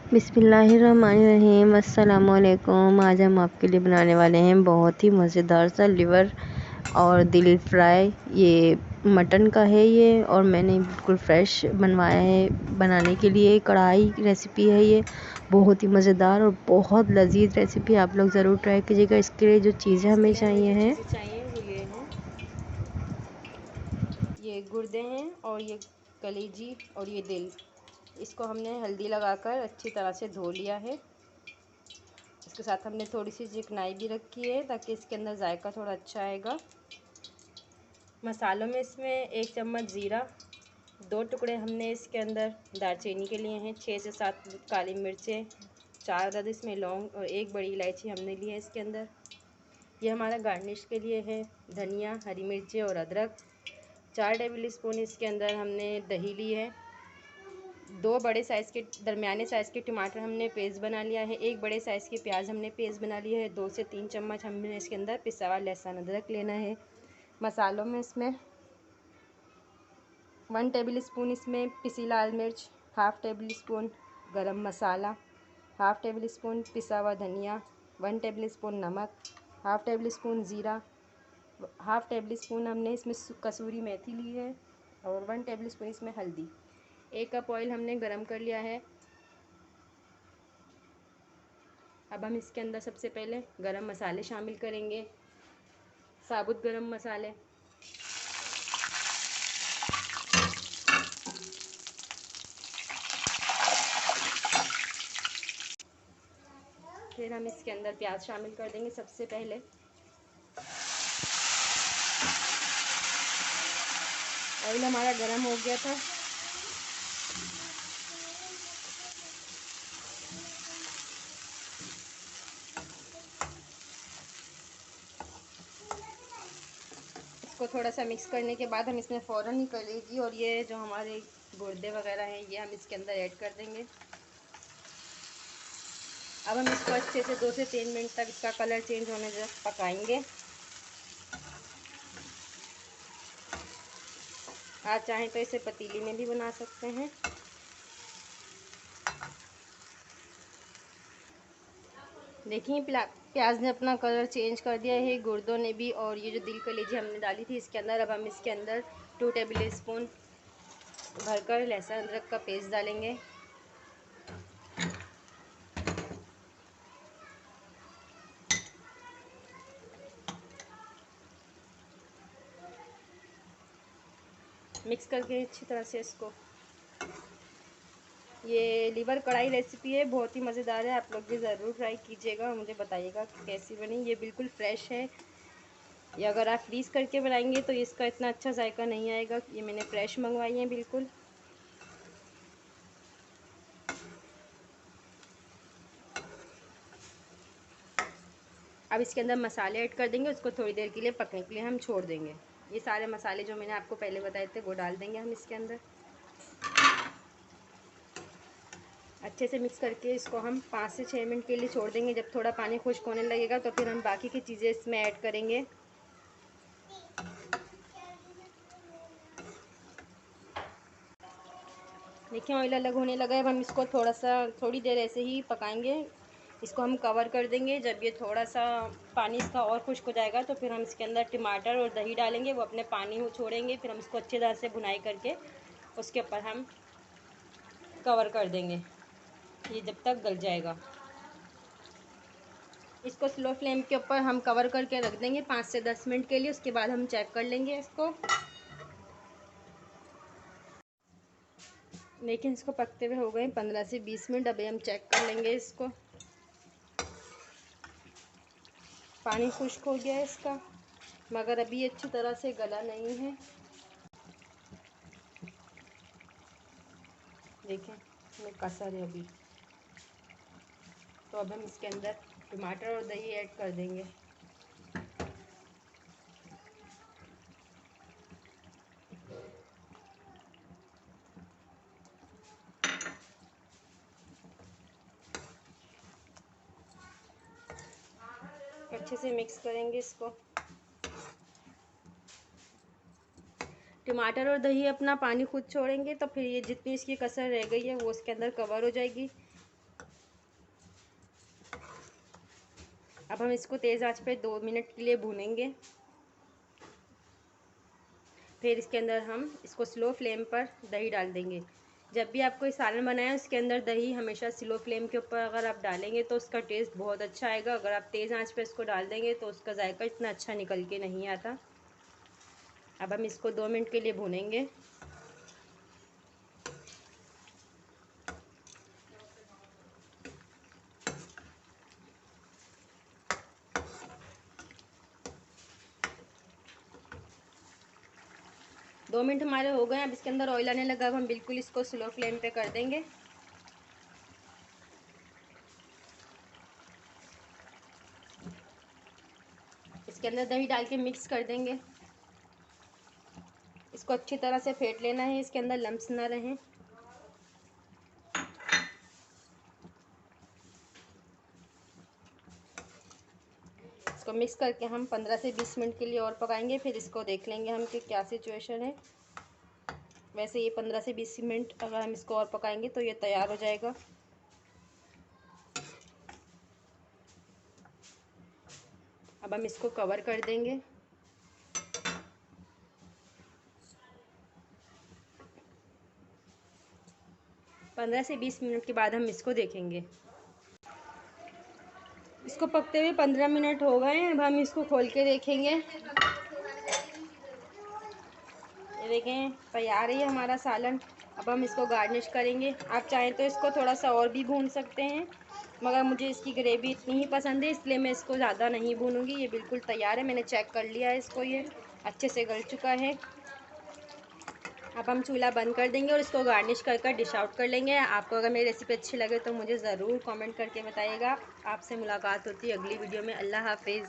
बिस्मिल्लाहिर्रहमानिर्रहीम। अस्सलामुअलैकुम। आज हम आपके लिए बनाने वाले हैं बहुत ही मज़ेदार सा लिवर और दिल फ्राई। ये मटन का है ये, और मैंने बिल्कुल फ्रेश बनवाया है। बनाने के लिए कढ़ाई रेसिपी है ये, बहुत ही मज़ेदार और बहुत लजीज रेसिपी। आप लोग ज़रूर ट्राई कीजिएगा। इसके लिए जो चीज़ें हमें चाहिए हैं वो ये हैं, ये गुर्दे हैं और ये कलेजी और ये दिल। इसको हमने हल्दी लगाकर अच्छी तरह से धो लिया है। इसके साथ हमने थोड़ी सी चिकनाई भी रखी है ताकि इसके अंदर जायका थोड़ा अच्छा आएगा। मसालों में इसमें 1 चम्मच ज़ीरा, 2 टुकड़े हमने इसके अंदर दालचीनी के लिए हैं, 6 से 7 काली मिर्चें, 4 अदद इसमें लौंग और 1 बड़ी इलायची हमने ली है इसके अंदर। ये हमारा गार्निश के लिए है धनिया, हरी मिर्चें और अदरक। 4 टेबल स्पून इसके अंदर हमने दही ली है। 2 बड़े साइज़ के दरमियाने साइज़ के टमाटर हमने पेस्ट बना लिया है। 1 बड़े साइज़ की प्याज हमने पेस्ट बना लिया है। 2 से 3 चम्मच हमने इसके अंदर पिसा हुआ लहसुन अदरक लेना है। मसालों में इसमें 1 टेबल स्पून इसमें पिसी लाल मिर्च, हाफ़ टेबल स्पून गरम मसाला, हाफ़ टेबल स्पून पिसा हुआ धनिया, 1 टेबल स्पून नमक, हाफ़ टेबल स्पून ज़ीरा, हाफ़ टेबल स्पून हमने इसमें कसूरी मेथी ली है और 1 टेबल स्पून इसमें हल्दी। 1 कप ऑयल हमने गरम कर लिया है। अब हम इसके अंदर सबसे पहले गरम मसाले शामिल करेंगे। साबुत गरम मसाले, फिर हम इसके अंदर प्याज शामिल कर देंगे सबसे पहले। ऑयल हमारा गरम हो गया था। इसको थोड़ा सा मिक्स करने के बाद हम इसमें फ़ौरन ही कलेजी और ये जो हमारे गुर्दे वगैरह हैं ये हम इसके अंदर ऐड कर देंगे। अब हम इसको अच्छे से 2 से 3 मिनट तक इसका कलर चेंज होने तक पकाएंगे। आप चाहें तो इसे पतीली में भी बना सकते हैं। देखिए प्याज ने अपना कलर चेंज कर दिया है, गुर्दों ने भी, और ये जो दिल कलेजी हमने डाली थी इसके अंदर। अब हम इसके अंदर 2 टेबल स्पून भरकर लहसुन अदरक का पेस्ट डालेंगे। मिक्स करके अच्छी तरह से इसको, ये लिवर कढ़ाई रेसिपी है, बहुत ही मज़ेदार है। आप लोग भी ज़रूर ट्राई कीजिएगा, मुझे बताइएगा कि कैसी बनी। ये बिल्कुल फ्रेश है। ये अगर आप फ्रीज़ करके बनाएंगे तो इसका इतना अच्छा जायका नहीं आएगा। ये मैंने फ्रेश मंगवाई है बिल्कुल। अब इसके अंदर मसाले ऐड कर देंगे, उसको थोड़ी देर के लिए पकने के लिए हम छोड़ देंगे। ये सारे मसाले जो मैंने आपको पहले बताए थे वो डाल देंगे हम इसके अंदर। अच्छे से मिक्स करके इसको हम 5 से 6 मिनट के लिए छोड़ देंगे। जब थोड़ा पानी खुश्क होने लगेगा तो फिर हम बाकी की चीज़ें इसमें ऐड करेंगे। देखिए ऑयल अलग होने लगा है। अब हम इसको थोड़ी देर ऐसे ही पकाएंगे। इसको हम कवर कर देंगे। जब ये थोड़ा सा पानी इसका और खुश्क हो जाएगा तो फिर हम इसके अंदर टमाटर और दही डालेंगे, वो अपने पानी को छोड़ेंगे। फिर हम इसको अच्छी तरह से भुनाई करके उसके ऊपर हम कवर कर देंगे, ये जब तक गल जाएगा। इसको स्लो फ्लेम के ऊपर हम कवर करके रख देंगे 5 से 10 मिनट के लिए। उसके बाद हम चेक कर लेंगे इसको। लेकिन इसको पकते हुए हो गए 15 से 20 मिनट। अभी हम चेक कर लेंगे इसको। पानी खुश्क हो गया है इसका, मगर अभी अच्छी तरह से गला नहीं है। देखें इसमें कसर है अभी। तो अब हम इसके अंदर टमाटर और दही ऐड कर देंगे। अच्छे से मिक्स करेंगे इसको। टमाटर और दही अपना पानी खुद छोड़ेंगे तो फिर ये जितनी इसकी कसर रह गई है वो इसके अंदर कवर हो जाएगी। अब हम इसको तेज़ आंच पे 2 मिनट के लिए भूनेंगे। फिर इसके अंदर हम इसको स्लो फ्लेम पर दही डाल देंगे। जब भी आप कोई सालन बनाएं उसके अंदर दही हमेशा स्लो फ्लेम के ऊपर अगर आप डालेंगे तो उसका टेस्ट बहुत अच्छा आएगा। अगर आप तेज़ आंच पे इसको डाल देंगे तो उसका जायका इतना अच्छा निकल के नहीं आता। अब हम इसको 2 मिनट के लिए भूनेंगे। दो मिनट हमारे हो गए। अब इसके अंदर ऑयल आने लगा। अब हम बिल्कुल इसको स्लो फ्लेम पे कर देंगे। इसके अंदर दही डाल के मिक्स कर देंगे। इसको अच्छी तरह से फेंट लेना है, इसके अंदर लम्स ना रहें। इसको मिक्स करके हम 15 से 20 मिनट के लिए और पकाएंगे। फिर इसको देख लेंगे हम कि क्या सिचुएशन है। वैसे ये 15 से 20 मिनट अगर हम इसको और पकाएंगे तो ये तैयार हो जाएगा। अब हम इसको कवर कर देंगे। पंद्रह से 20 मिनट के बाद हम इसको देखेंगे। इसको पकते हुए 15 मिनट हो गए हैं। अब हम इसको खोल के देखेंगे। ये देखें तैयार है हमारा सालन। अब हम इसको गार्निश करेंगे। आप चाहें तो इसको थोड़ा सा और भी भून सकते हैं, मगर मुझे इसकी ग्रेवी इतनी ही पसंद है इसलिए मैं इसको ज़्यादा नहीं भूनूंगी। ये बिल्कुल तैयार है, मैंने चेक कर लिया है इसको, ये अच्छे से गल चुका है। अब हम चूल्हा बंद कर देंगे और इसको गार्निश कर कर डिश आउट कर लेंगे। आपको अगर मेरी रेसिपी अच्छी लगे तो मुझे ज़रूर कमेंट करके बताइएगा। आपसे मुलाकात होती है अगली वीडियो में। अल्लाह हाफिज़।